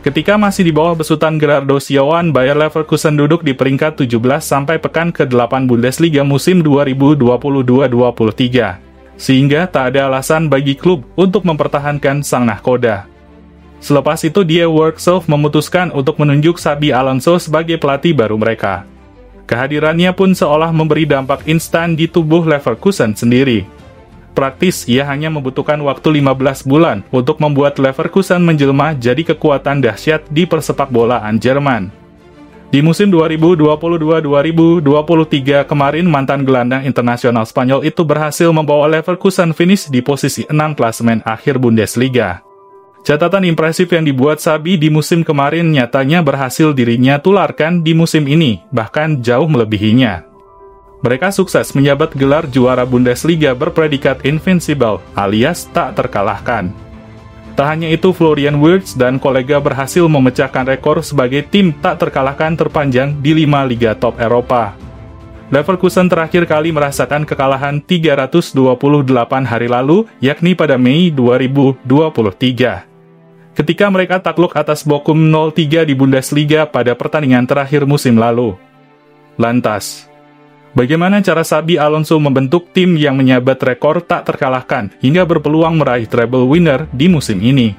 Ketika masih di bawah besutan Gerardo Sjoan, Bayer Leverkusen duduk di peringkat 17 sampai pekan ke-8 Bundesliga musim 2022-23. Sehingga tak ada alasan bagi klub untuk mempertahankan sang nahkoda. Selepas itu Die Werkself memutuskan untuk menunjuk Xabi Alonso sebagai pelatih baru mereka. Kehadirannya pun seolah memberi dampak instan di tubuh Leverkusen sendiri. Praktis, ia hanya membutuhkan waktu 15 bulan untuk membuat Leverkusen menjelma jadi kekuatan dahsyat di persepakbolaan Jerman. Di musim 2022-2023 kemarin, mantan gelandang internasional Spanyol itu berhasil membawa Leverkusen finish di posisi 6 klasemen akhir Bundesliga. Catatan impresif yang dibuat Xabi di musim kemarin nyatanya berhasil dirinya tularkan di musim ini, bahkan jauh melebihinya. Mereka sukses menjabat gelar juara Bundesliga berpredikat invincible, alias tak terkalahkan. Tak hanya itu, Florian Wirtz dan kolega berhasil memecahkan rekor sebagai tim tak terkalahkan terpanjang di 5 liga top Eropa. Leverkusen terakhir kali merasakan kekalahan 328 hari lalu, yakni pada Mei 2023. Ketika mereka takluk atas Bochum 0-3 di Bundesliga pada pertandingan terakhir musim lalu. Lantas, bagaimana cara Xabi Alonso membentuk tim yang menyabat rekor tak terkalahkan hingga berpeluang meraih treble winner di musim ini?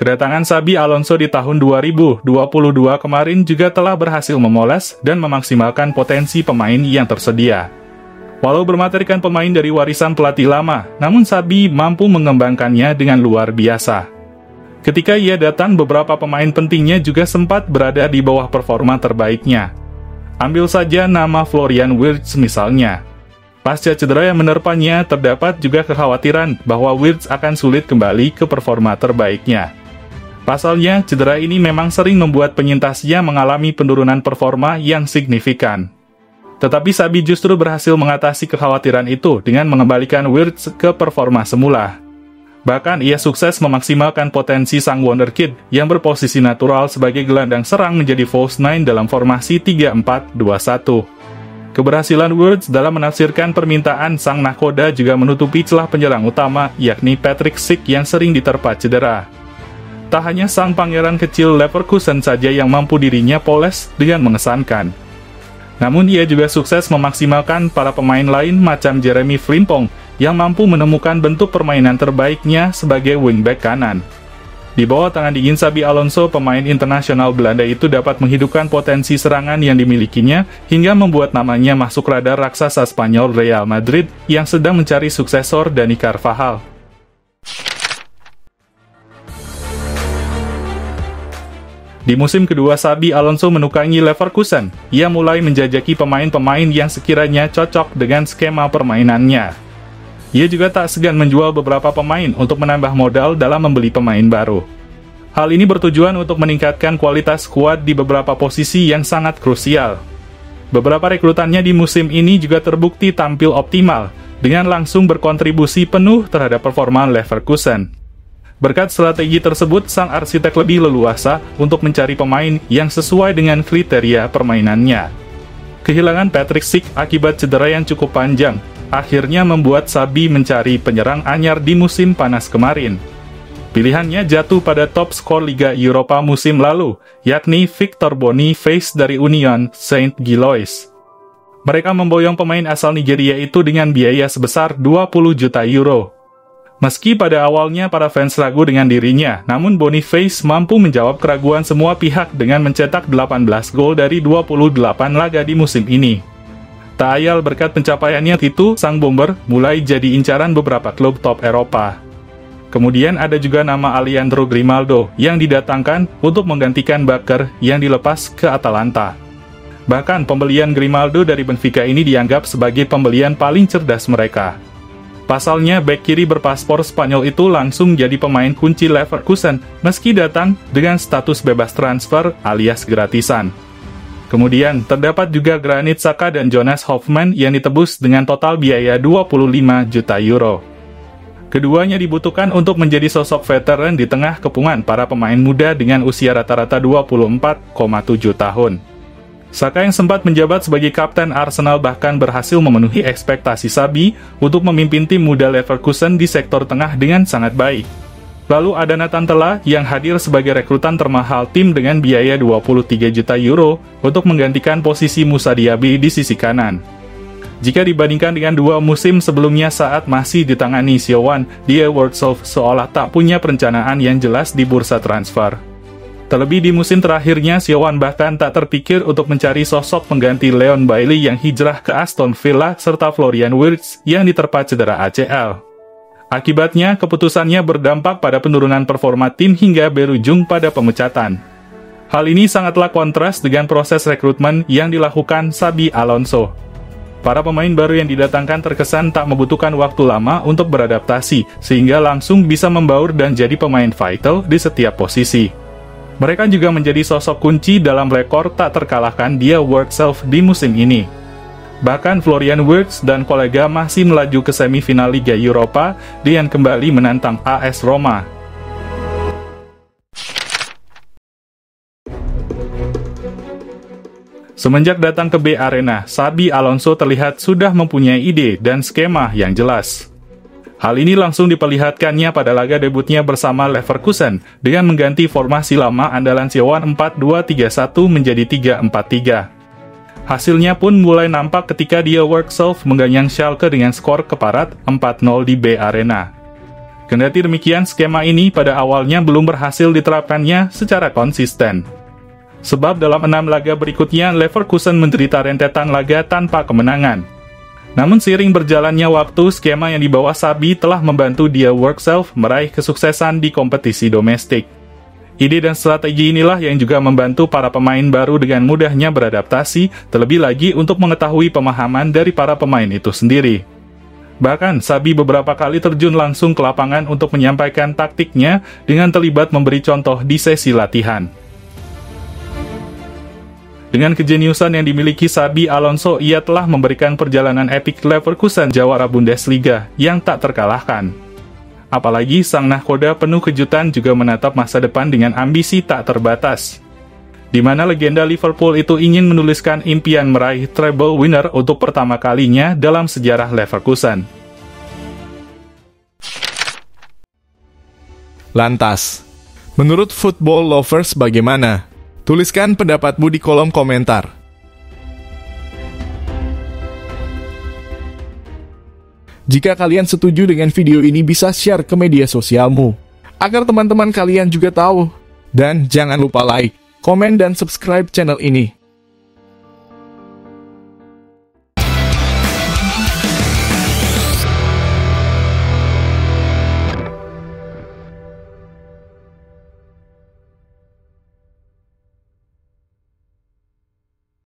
Kedatangan Xabi Alonso di tahun 2022 kemarin juga telah berhasil memoles dan memaksimalkan potensi pemain yang tersedia. Walau bermaterikan pemain dari warisan pelatih lama, namun Xabi mampu mengembangkannya dengan luar biasa. Ketika ia datang, beberapa pemain pentingnya juga sempat berada di bawah performa terbaiknya. Ambil saja nama Florian Wirtz misalnya. Pasca cedera yang menerpanya, terdapat juga kekhawatiran bahwa Wirtz akan sulit kembali ke performa terbaiknya. Pasalnya, cedera ini memang sering membuat penyintasnya mengalami penurunan performa yang signifikan. Tetapi Xabi justru berhasil mengatasi kekhawatiran itu dengan mengembalikan Wirtz ke performa semula. Bahkan ia sukses memaksimalkan potensi sang wonderkid yang berposisi natural sebagai gelandang serang menjadi false nine dalam formasi 3-4-2-1. Keberhasilan Wirtz dalam menafsirkan permintaan sang nahkoda juga menutupi celah penyerang utama, yakni Patrick Schick yang sering diterpa cedera. Tak hanya sang pangeran kecil Leverkusen saja yang mampu dirinya poles dengan mengesankan. Namun ia juga sukses memaksimalkan para pemain lain macam Jeremy Frimpong yang mampu menemukan bentuk permainan terbaiknya sebagai wingback kanan. Di bawah tangan dingin Xabi Alonso, pemain internasional Belanda itu dapat menghidupkan potensi serangan yang dimilikinya hingga membuat namanya masuk radar raksasa Spanyol Real Madrid yang sedang mencari suksesor Dani Carvajal. Di musim kedua Xabi Alonso menukangi Leverkusen, ia mulai menjajaki pemain-pemain yang sekiranya cocok dengan skema permainannya. Ia juga tak segan menjual beberapa pemain untuk menambah modal dalam membeli pemain baru. Hal ini bertujuan untuk meningkatkan kualitas skuad di beberapa posisi yang sangat krusial. Beberapa rekrutannya di musim ini juga terbukti tampil optimal, dengan langsung berkontribusi penuh terhadap performa Leverkusen. Berkat strategi tersebut, sang arsitek lebih leluasa untuk mencari pemain yang sesuai dengan kriteria permainannya. Kehilangan Patrick Schick akibat cedera yang cukup panjang, akhirnya membuat Xabi mencari penyerang anyar di musim panas kemarin. Pilihannya jatuh pada top skor Liga Eropa musim lalu, yakni Victor Boniface dari Union Saint-Gilloise. Mereka memboyong pemain asal Nigeria itu dengan biaya sebesar 20 juta euro. Meski pada awalnya para fans ragu dengan dirinya, namun Boniface mampu menjawab keraguan semua pihak dengan mencetak 18 gol dari 28 laga di musim ini. Tak ayal berkat pencapaiannya itu, sang bomber mulai jadi incaran beberapa klub top Eropa. Kemudian ada juga nama Alejandro Grimaldo yang didatangkan untuk menggantikan Bakker yang dilepas ke Atalanta. Bahkan pembelian Grimaldo dari Benfica ini dianggap sebagai pembelian paling cerdas mereka. Pasalnya, bek kiri berpaspor Spanyol itu langsung jadi pemain kunci Leverkusen, meski datang dengan status bebas transfer alias gratisan. Kemudian, terdapat juga Granit Xhaka dan Jonas Hofmann yang ditebus dengan total biaya 25 juta euro. Keduanya dibutuhkan untuk menjadi sosok veteran di tengah kepungan para pemain muda dengan usia rata-rata 24,7 tahun. Saka yang sempat menjabat sebagai kapten Arsenal bahkan berhasil memenuhi ekspektasi Xabi untuk memimpin tim muda Leverkusen di sektor tengah dengan sangat baik. Lalu ada Nathan Tella yang hadir sebagai rekrutan termahal tim dengan biaya 23 juta euro untuk menggantikan posisi Moussa Diaby di sisi kanan. Jika dibandingkan dengan 2 musim sebelumnya saat masih ditangani Siowan, Die Wortself seolah tak punya perencanaan yang jelas di bursa transfer. Terlebih di musim terakhirnya, Siowan bahkan tak terpikir untuk mencari sosok pengganti Leon Bailey yang hijrah ke Aston Villa serta Florian Wirtz yang diterpa cedera ACL. Akibatnya, keputusannya berdampak pada penurunan performa tim hingga berujung pada pemecatan. Hal ini sangatlah kontras dengan proses rekrutmen yang dilakukan Xabi Alonso. Para pemain baru yang didatangkan terkesan tak membutuhkan waktu lama untuk beradaptasi, sehingga langsung bisa membaur dan jadi pemain vital di setiap posisi. Mereka juga menjadi sosok kunci dalam rekor tak terkalahkan Die Wortself di musim ini. Bahkan Florian Wirtz dan kolega masih melaju ke semifinal Liga Eropa dengan kembali menantang AS Roma. Semenjak datang ke B Arena, Xabi Alonso terlihat sudah mempunyai ide dan skema yang jelas. Hal ini langsung diperlihatkannya pada laga debutnya bersama Leverkusen dengan mengganti formasi lama andalan Siowan 4-2-3-1 menjadi 3-4-3. Hasilnya pun mulai nampak ketika Die Wortself mengganyang Schalke dengan skor keparat 4-0 di B Arena. Kendati demikian, skema ini pada awalnya belum berhasil diterapkannya secara konsisten. Sebab dalam 6 laga berikutnya, Leverkusen menderita rentetan laga tanpa kemenangan. Namun seiring berjalannya waktu, skema yang dibawa Xabi telah membantu Die Wortself meraih kesuksesan di kompetisi domestik. Ide dan strategi inilah yang juga membantu para pemain baru dengan mudahnya beradaptasi, terlebih lagi untuk mengetahui pemahaman dari para pemain itu sendiri. Bahkan, Xabi beberapa kali terjun langsung ke lapangan untuk menyampaikan taktiknya dengan terlibat memberi contoh di sesi latihan. Dengan kejeniusan yang dimiliki Xabi Alonso, ia telah memberikan perjalanan epik Leverkusen jawara Bundesliga yang tak terkalahkan. Apalagi sang nahkoda penuh kejutan juga menatap masa depan dengan ambisi tak terbatas, di mana legenda Liverpool itu ingin menuliskan impian meraih treble winner untuk pertama kalinya dalam sejarah Leverkusen. Lantas, menurut football lovers bagaimana? Tuliskan pendapatmu di kolom komentar. Jika kalian setuju dengan video ini, bisa share ke media sosialmu, agar teman-teman kalian juga tahu. Dan jangan lupa like, komen, dan subscribe channel ini.